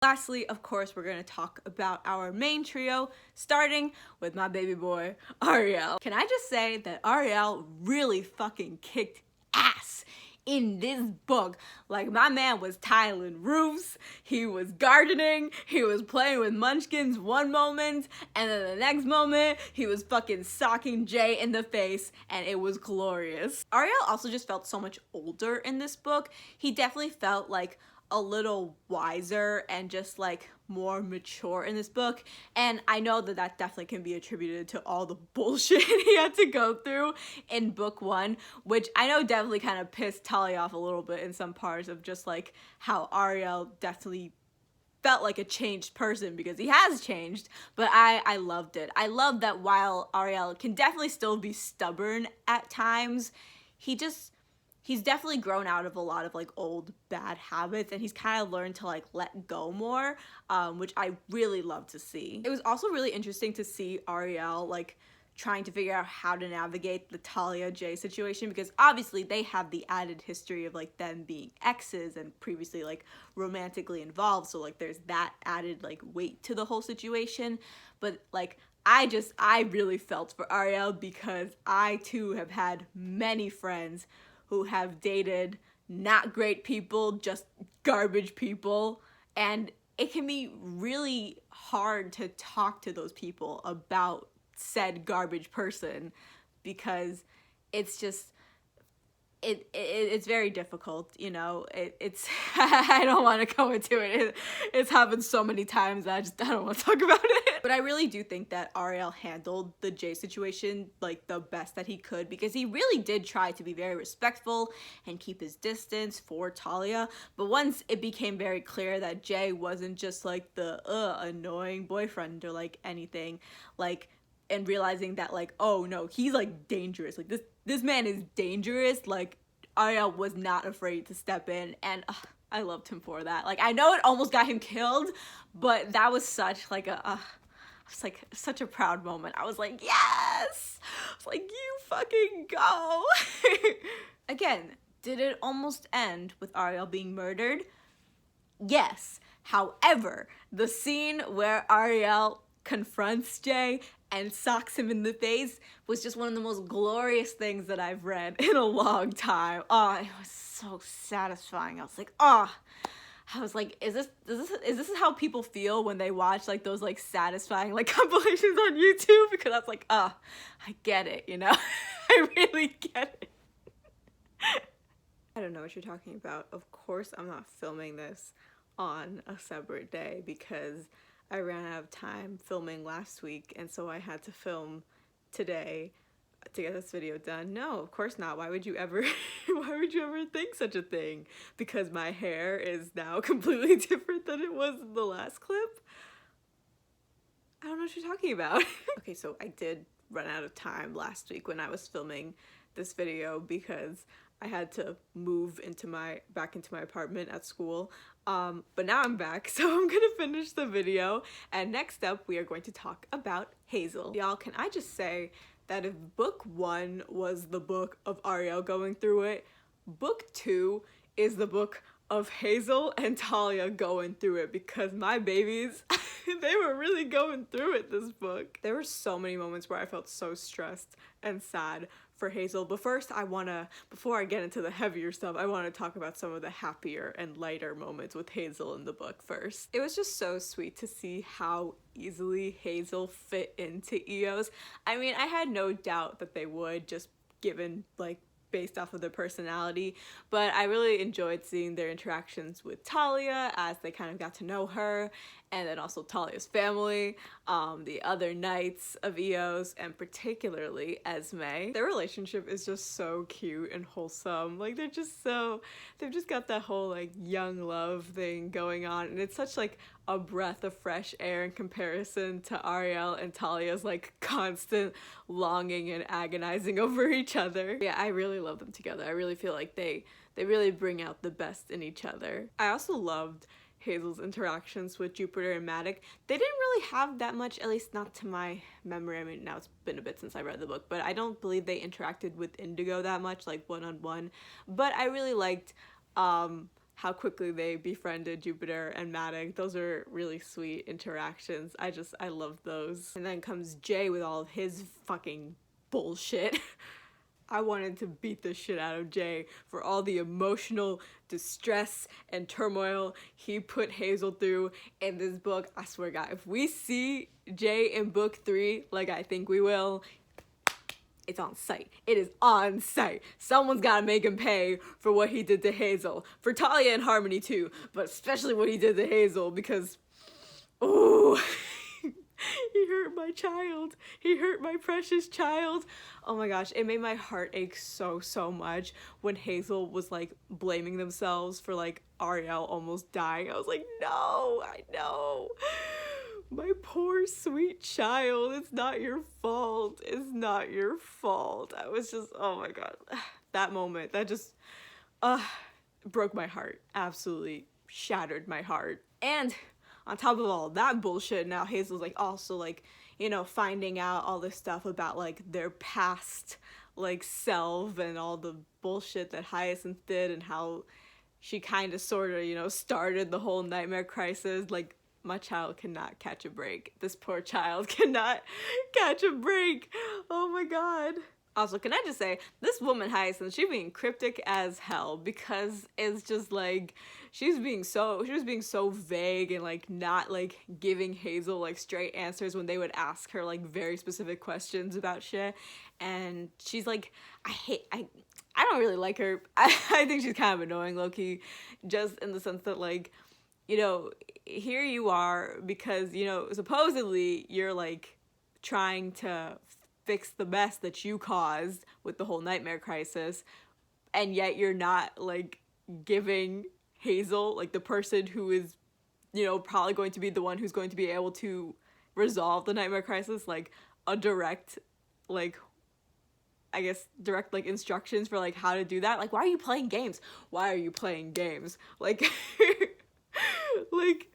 Lastly, of course, we're going to talk about our main trio, starting with my baby boy, Arielle. Can I just say that Arielle really fucking kicked ass in this book? Like, my man was tiling roofs, he was gardening, he was playing with munchkins one moment, and then the next moment, he was fucking socking Jay in the face, and it was glorious. Arielle also just felt so much older in this book. He definitely felt like a little wiser and just like more mature in this book, and I know that that definitely can be attributed to all the bullshit he had to go through in book one, which I know definitely kind of pissed Talia off a little bit in some parts of just like how Arielle definitely felt like a changed person, because he has changed, but I loved it. I love that while Arielle can definitely still be stubborn at times, he's definitely grown out of a lot of like old bad habits, and he's kind of learned to like let go more, which I really love to see. It was also really interesting to see Arielle like trying to figure out how to navigate the Talia Jay situation, because obviously they have the added history of like them being exes and previously like romantically involved, so like there's that added like weight to the whole situation. But like I really felt for Arielle, because I too have had many friends who have dated not great people, just garbage people, and it can be really hard to talk to those people about said garbage person, because it's just it's very difficult, you know. It's I don't want to go into it. It's happened so many times that I don't want to talk about it. But I really do think that Arielle handled the Jay situation like the best that he could, because he really did try to be very respectful and keep his distance for Talia. But once it became very clear that Jay wasn't just like the annoying boyfriend or like anything, like, and realizing that like, oh no, he's like dangerous, like this man is dangerous, like Arielle was not afraid to step in, and I loved him for that. Like, I know it almost got him killed, but that was such like it's like such a proud moment. I was like, yes! I was like, you fucking go! Again, did it almost end with Arielle being murdered? Yes. However, the scene where Arielle confronts Jay and socks him in the face was just one of the most glorious things that I've read in a long time. Oh, it was so satisfying. I was like, is this how people feel when they watch like those like satisfying like compilations on YouTube? Because I was like, I get it, you know? I really get it. I don't know what you're talking about. Of course I'm not filming this on a separate day, because I ran out of time filming last week, and so I had to film today to get this video done. No, of course not. Why would you ever think such a thing? Because my hair is now completely different than it was in the last clip? I don't know what you're talking about. Okay, so I did run out of time last week when I was filming this video, because I had to move back into my apartment at school. But now I'm back, so I'm gonna finish the video, and next up we are going to talk about Hazel. Y'all, can I just say that if book one was the book of Arielle going through it, book two is the book of Hazel and Talia going through it, because my babies, they were really going through it this book. There were so many moments where I felt so stressed and sad for Hazel. But first, before I get into the heavier stuff, I want to talk about some of the happier and lighter moments with Hazel in the book first. It was just so sweet to see how easily Hazel fit into Eos. I mean, I had no doubt that they would, just given like based off of their personality, but I really enjoyed seeing their interactions with Talia as they kind of got to know her, and then also Talia's family, the other knights of Eos, and particularly Esme. Their relationship is just so cute and wholesome. Like, they've just got that whole like young love thing going on, and it's such like a breath of fresh air in comparison to Arielle and Talia's like constant longing and agonizing over each other. Yeah, I really love them together. I really feel like they really bring out the best in each other. I also loved Hazel's interactions with Jupiter and Matic. They didn't really have that much, at least not to my memory. I mean, now it's been a bit since I read the book, but I don't believe they interacted with Indigo that much, like one-on-one. But I really liked how quickly they befriended Jupiter and Matic. Those are really sweet interactions. I love those. And then comes Jay with all of his fucking bullshit. I wanted to beat the shit out of Jay for all the emotional distress and turmoil he put Hazel through in this book. I swear to God, if we see Jay in book 3, like I think we will, it's on site. It is on site. Someone's gotta make him pay for what he did to Hazel. For Talia and Harmony too, but especially what he did to Hazel, because, oh, he hurt my child. He hurt my precious child. Oh my gosh, it made my heart ache so much when Hazel was like blaming themselves for like Arielle almost dying. I was like, no, I know. My poor sweet child, it's not your fault. It's not your fault. I was just, oh my God. That moment, that just broke my heart. Absolutely shattered my heart. And on top of all that bullshit, now Hazel's like also like, you know, finding out all this stuff about like their past like self and all the bullshit that Hyacinth did and how she kind of sort of, you know, started the whole nightmare crisis. Like, my child cannot catch a break. This poor child cannot catch a break. Oh my God. Also, can I just say, this woman Hyacinth, she's being cryptic as hell, because it's just like, she was being so vague and like not like giving Hazel like straight answers when they would ask her like very specific questions about shit. And she's like, I don't really like her. I think she's kind of annoying, low-key, just in the sense that like, you know, here you are because, you know, supposedly you're like trying to fix the mess that you caused with the whole nightmare crisis, and yet you're not like giving Hazel, like the person who is, you know, probably going to be the one who's going to be able to resolve the nightmare crisis, like a direct, like, I guess, direct, like, instructions for, like, how to do that. Like, why are you playing games? Why are you playing games? Like, like,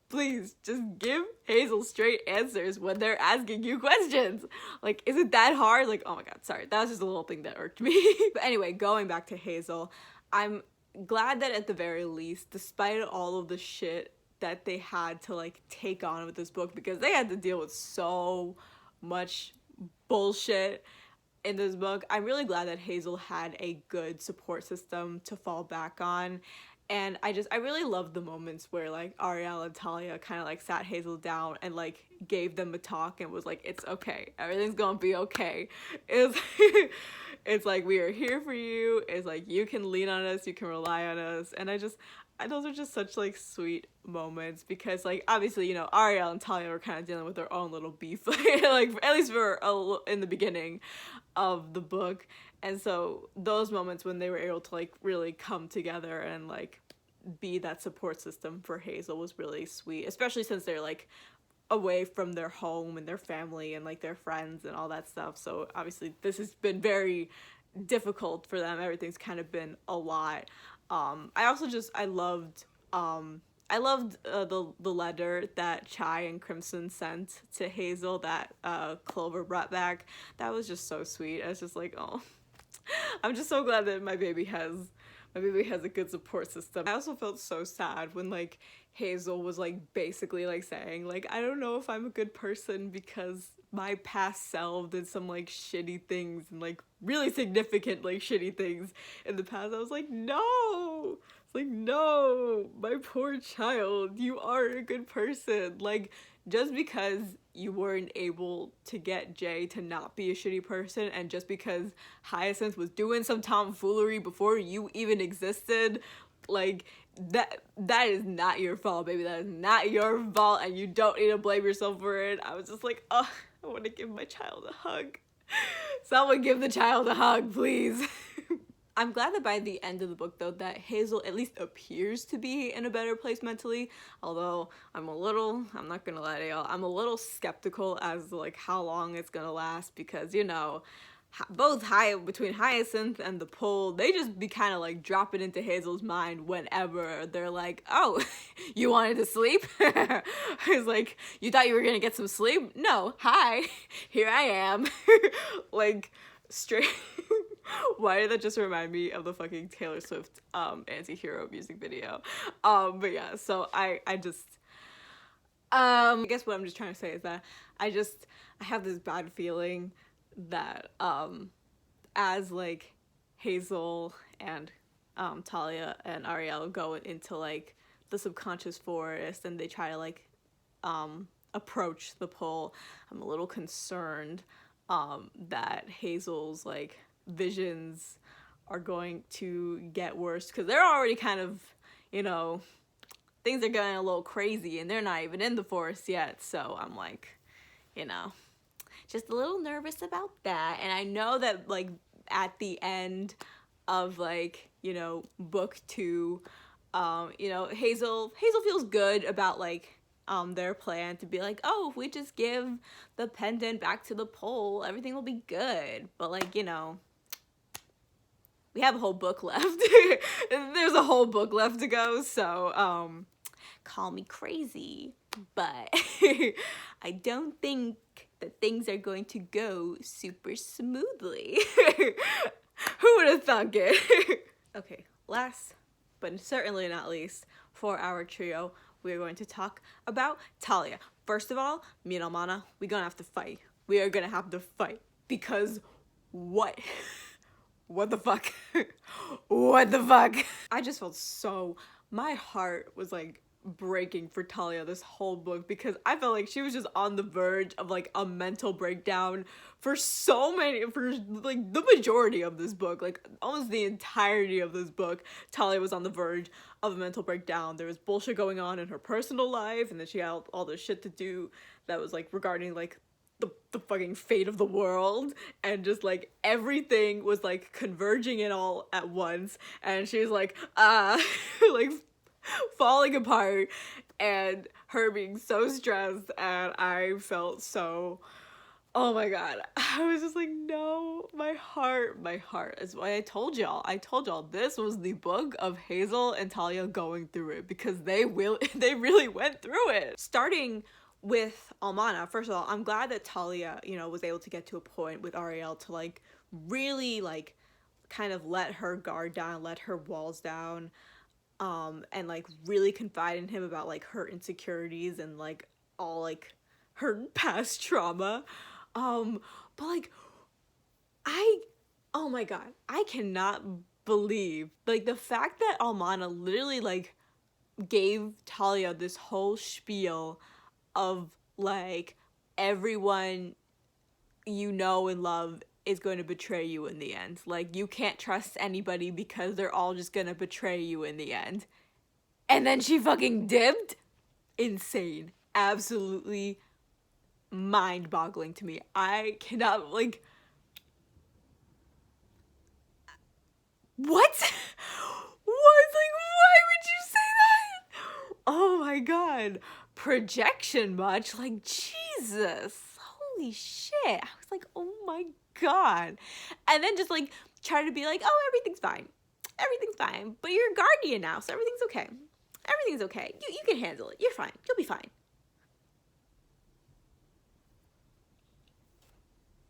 please, just give Hazel straight answers when they're asking you questions. Like, is it that hard? Like, oh my God, sorry. That was just a little thing that irked me. But anyway, going back to Hazel, I'm glad that at the very least, despite all of the shit that they had to, like, take on with this book, because they had to deal with so much bullshit in this book, I'm really glad that Hazel had a good support system to fall back on. And I really loved the moments where, like, Arielle and Talia kind of, like, sat Hazel down and, like, gave them a talk and was like, it's okay. Everything's gonna be okay. It's like, we are here for you. It's like, you can lean on us. You can rely on us. And those are just such, like, sweet moments because, like, obviously, you know, Arielle and Talia were kind of dealing with their own little beef, like, at least in the beginning of the book. And so those moments when they were able to, like, really come together and, like, be that support system for Hazel was really sweet, especially since they're, like, away from their home and their family and, like, their friends and all that stuff. So obviously this has been very difficult for them. Everything's kind of been a lot. I loved the letter that Chai and Crimson sent to Hazel that Clover brought back. That was just so sweet. I was just like, oh, I'm just so glad that my baby has a good support system. I also felt so sad when, like, Hazel was, like, basically, like, saying, like, I don't know if I'm a good person because my past self did some, like, shitty things and, like, really significant, like, shitty things in the past. I was like, no! It's like, no! My poor child, you are a good person. Like, just because you weren't able to get Jay to not be a shitty person, and just because Hyacinth was doing some tomfoolery before you even existed, like, that is not your fault, baby. That is not your fault, and you don't need to blame yourself for it. I was just like, oh, I want to give my child a hug. Someone give the child a hug, please. I'm glad that by the end of the book, though, that Hazel at least appears to be in a better place mentally, although I'm not gonna lie to y'all, I'm a little skeptical as to, like, how long it's gonna last, because, you know, between Hyacinth and the pole, they just be kind of, like, dropping into Hazel's mind whenever they're like, oh, you wanted to sleep? It's like, you thought you were gonna get some sleep? No, hi, here I am. Like, straight Why did that just remind me of the fucking Taylor Swift anti-hero music video? But yeah, so I guess what I'm just trying to say is that I have this bad feeling that as like Hazel and Talia and Arielle go into like the subconscious forest and they try to like approach the pole, I'm a little concerned that Hazel's like visions are going to get worse, because they're already kind of, you know, things are getting a little crazy and they're not even in the forest yet. So I'm like, you know, just a little nervous about that. And I know that like at the end of like, you know, book 2, you know, Hazel feels good about like their plan to be like, oh, if we just give the pendant back to the pole, everything will be good. But like, you know, we have a whole book left. There's a whole book left to go, so call me crazy, but I don't think that things are going to go super smoothly. Who would have thunk it? Okay, last but certainly not least for our trio, we are going to talk about Talia. First of all, me and Almana, we're gonna have to fight. We are gonna have to fight because what? What the fuck? What the fuck? I just felt so, my heart was like breaking for Talia this whole book, because I felt like she was just on the verge of like a mental breakdown for like the majority of this book. Like almost the entirety of this book, Talia was on the verge of a mental breakdown. There was bullshit going on in her personal life, and then she had all this shit to do that was like regarding like the fucking fate of the world, and just like everything was like converging in all at once, and she was like like falling apart, and her being so stressed, and I felt so, oh my god, I was just like, no, my heart is why I told y'all this was the book of Hazel and Talia going through it, because they really went through it. Starting with Almana, first of all, I'm glad that Talia, you know, was able to get to a point with Arielle to like really like kind of let her guard down, let her walls down, and like really confide in him about like her insecurities and like all like her past trauma. But like oh my god, I cannot believe like the fact that Almana literally like gave Talia this whole spiel of like everyone you know and love is going to betray you in the end. Like you can't trust anybody because they're all just gonna betray you in the end. And then she fucking dipped? Insane. Absolutely mind-boggling to me. I cannot like, what? What? Like, why would you say that? Oh my god. Projection much? Like, Jesus. Holy shit. I was like, oh my god. And then just like try to be like, oh, everything's fine. Everything's fine. But you're a guardian now, so everything's okay. Everything's okay. You can handle it. You're fine. You'll be fine.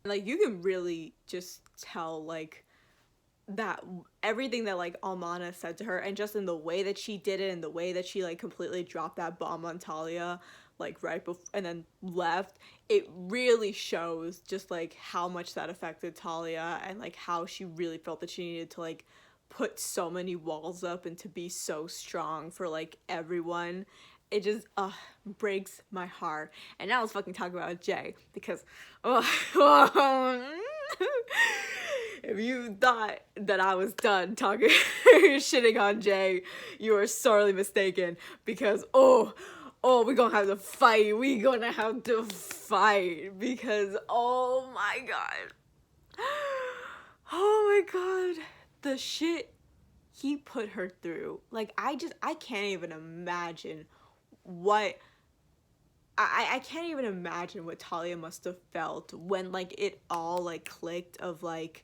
Like, you can really just tell like that everything that like Almana said to her, and just in the way that she did it, and the way that she like completely dropped that bomb on Talia like right before and then left, it really shows just like how much that affected Talia, and like how she really felt that she needed to like put so many walls up and to be so strong for like everyone. It just breaks my heart. And now let's fucking talk about Jay, because if you thought that I was done talking shitting on Jay, you are sorely mistaken, because we're gonna have to fight. Because oh my god, the shit he put her through. Like, I can't even imagine what I can't even imagine what Talia must have felt when like it all like clicked of like,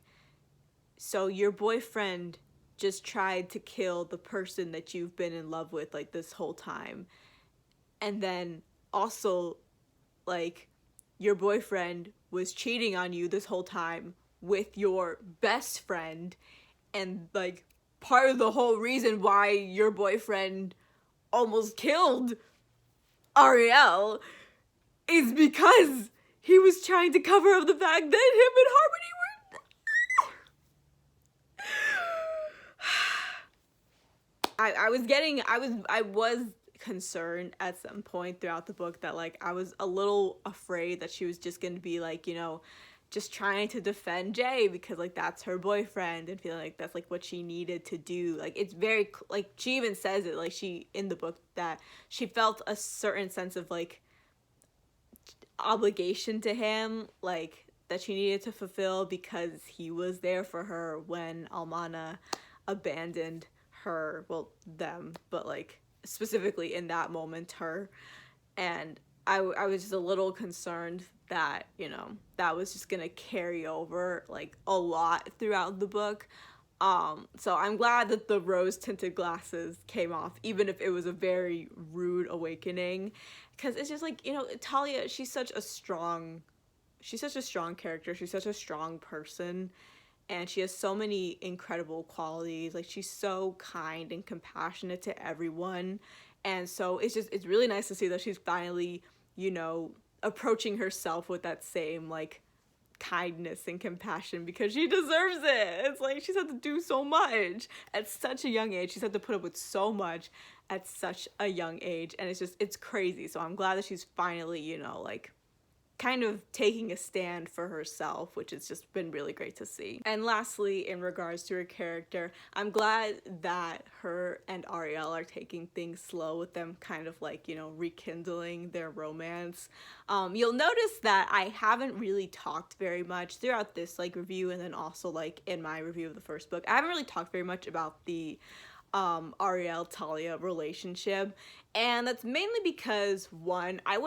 so your boyfriend just tried to kill the person that you've been in love with like this whole time, and then also like your boyfriend was cheating on you this whole time with your best friend, and like part of the whole reason why your boyfriend almost killed Arielle is because he was trying to cover up the fact that him and Harmony were I was concerned at some point throughout the book that like I was a little afraid that she was just gonna be like, you know, just trying to defend Jay because like that's her boyfriend and feeling like that's like what she needed to do. Like it's very like she even says it, like she in the book that she felt a certain sense of like obligation to him, like that she needed to fulfill because he was there for her when Almana abandoned her, well them, but like specifically in that moment her. And I was just a little concerned that, you know, that was just gonna carry over like a lot throughout the book. So I'm glad that the rose tinted glasses came off, even if it was a very rude awakening, because it's just like, you know, Talia, she's such a strong character, she's such a strong person, and she has so many incredible qualities. Like she's so kind and compassionate to everyone, and so it's really nice to see that she's finally, you know, approaching herself with that same like kindness and compassion, because she deserves it. It's like she's had to do so much at such a young age. She's had to put up with so much at such a young age, and it's crazy. So I'm glad that she's finally, you know, like kind of taking a stand for herself, which has just been really great to see. And lastly, in regards to her character, I'm glad that her and Arielle are taking things slow with them kind of like, you know, rekindling their romance. You'll notice that I haven't really talked very much throughout this like review, and then also like in my review of the first book, I haven't really talked very much about the Arielle Talia relationship, and that's mainly because one, I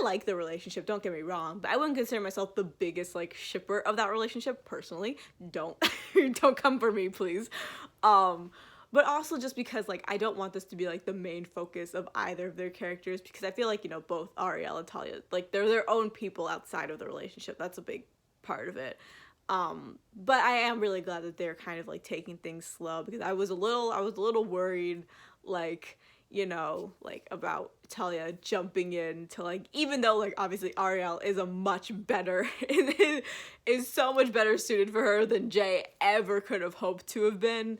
like the relationship, don't get me wrong, but I wouldn't consider myself the biggest like shipper of that relationship personally. Don't don't come for me, please. But also just because like I don't want this to be like the main focus of either of their characters, because I feel like, you know, both Arielle and Talia, like they're their own people outside of the relationship. That's a big part of it. But I am really glad that they're kind of like taking things slow, because I was a little worried, like, you know, like about Talia jumping in to like, even though like obviously Arielle is a much better, is so much better suited for her than Jay ever could have hoped to have been.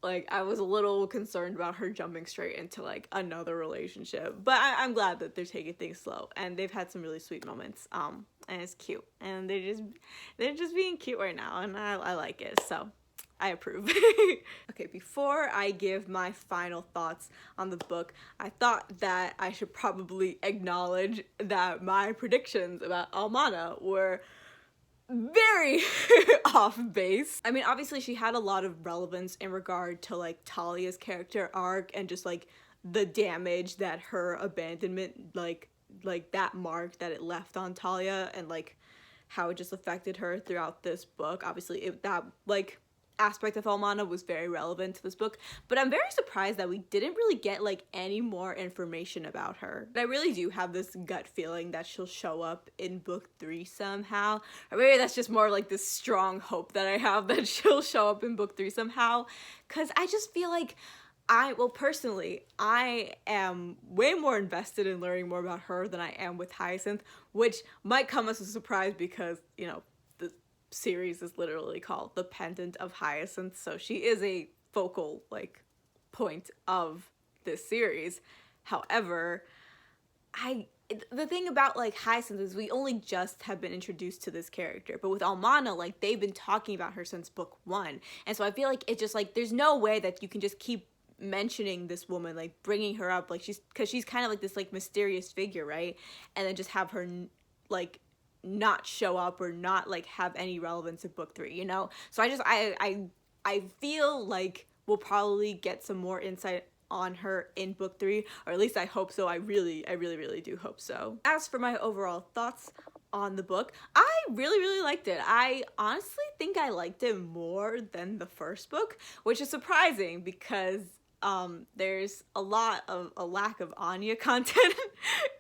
Like I was a little concerned about her jumping straight into like another relationship, but I'm glad that they're taking things slow, and they've had some really sweet moments. And it's cute, and they're just being cute right now, and I like it, so I approve. Okay, before I give my final thoughts on the book, I thought that I should probably acknowledge that my predictions about Almana were very off base. I mean, obviously she had a lot of relevance in regard to like Talia's character arc, and just like the damage that her abandonment, like that mark that it left on Talia, and like how it just affected her throughout this book. Obviously that like aspect of Almana was very relevant to this book, but I'm very surprised that we didn't really get like any more information about her. But I really do have this gut feeling that she'll show up in book 3 somehow, or maybe that's just more like this strong hope that I have that she'll show up in book 3 somehow, because I just feel like personally, I am way more invested in learning more about her than I am with Hyacinth, which might come as a surprise because, you know, the series is literally called The Pendant of Hyacinth, so she is a focal, like, point of this series. However, the thing about, like, Hyacinth is we only just have been introduced to this character, but with Almana, like, they've been talking about her since book 1, and so I feel like it's just, like, there's no way that you can just keep mentioning this woman, like bringing her up, like because she's kind of like this like mysterious figure, right? And then just have her like not show up or not like have any relevance in book 3, you know? So I feel like we'll probably get some more insight on her in book 3, or at least I hope so. I really do hope so. As for my overall thoughts on the book, I really liked it. I honestly think I liked it more than the first book, which is surprising because There's a lack of Anya content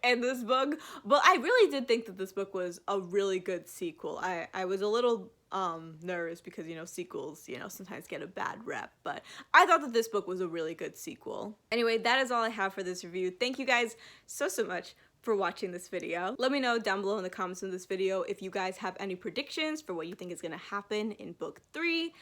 in this book, but I really did think that this book was a really good sequel. I was a little nervous because, you know, sequels, you know, sometimes get a bad rep, but I thought that this book was a really good sequel. Anyway, that is all I have for this review. Thank you guys so much for watching this video. Let me know down below in the comments of this video if you guys have any predictions for what you think is gonna happen in book 3,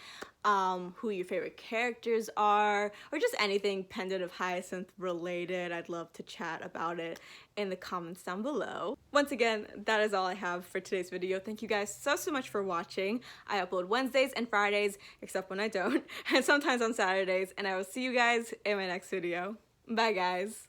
who your favorite characters are, or just anything Pendant of Hyacinth related. I'd love to chat about it in the comments down below. Once again, that is all I have for today's video. Thank you guys so much for watching. I upload Wednesdays and Fridays, except when I don't, and sometimes on Saturdays, and I will see you guys in my next video. Bye guys.